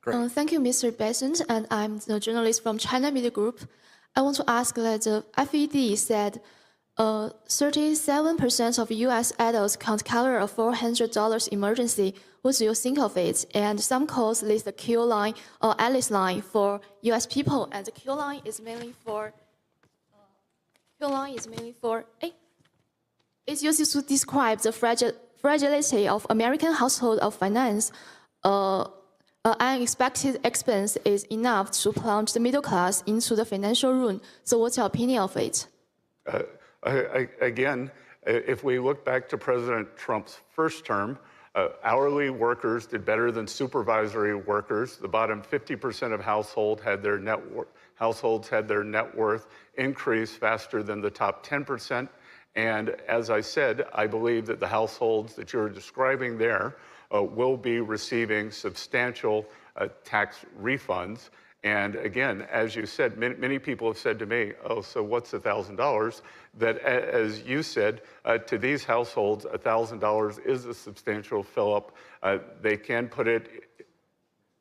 Great. Thank you, Mr. Besent, and I'm the journalist from China Media Group. I want to ask that the FED said 37% of U.S. adults can't cover a $400 emergency. What do you think of it? And some calls list the Q line or Alice line for U.S. people, and the Q line is mainly for it's used to describe the fragility of American household of finance. Unexpected expense is enough to plunge the middle class into the financial ruin. So what's your opinion of it? Again, if we look back to President Trump's first term, hourly workers did better than supervisory workers. The bottom 50% of households had their net worth increase faster than the top 10%. And as I said, I believe that the households that you're describing there will be receiving substantial tax refunds. And again, as you said, many people have said to me, oh, so what's $1,000? That, as you said, to these households, $1,000 is a substantial fill-up. They can put it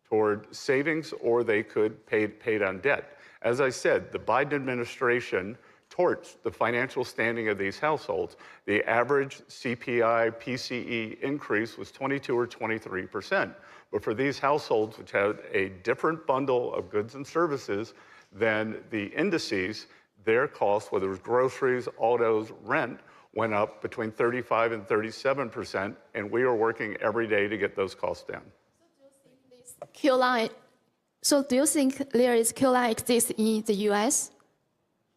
toward savings, or they could pay it on debt. As I said, the Biden administration torched the financial standing of these households. The average CPI PCE increase was 22 or 23%. But for these households, which had a different bundle of goods and services than the indices, their costs, whether it was groceries, autos, rent, went up between 35 and 37%, and we are working every day to get those costs down. So do you think there is Q line exists in the U.S.?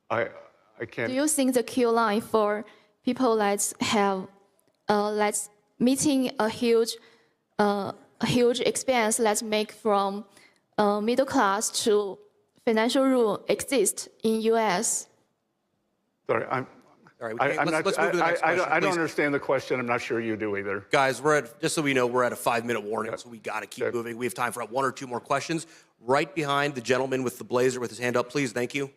I can't. Do you think the Q line for people that have meeting a huge expense, let's make from middle class to financial ruin exists in U.S.? Sorry, Let's move to the next question, I don't understand the question. I'm not sure you do either. Guys, just so we know, we're at a 5-minute warning, so we got to keep moving. We have time for one or two more questions. Right behind the gentleman with the blazer with his hand up, please. Thank you.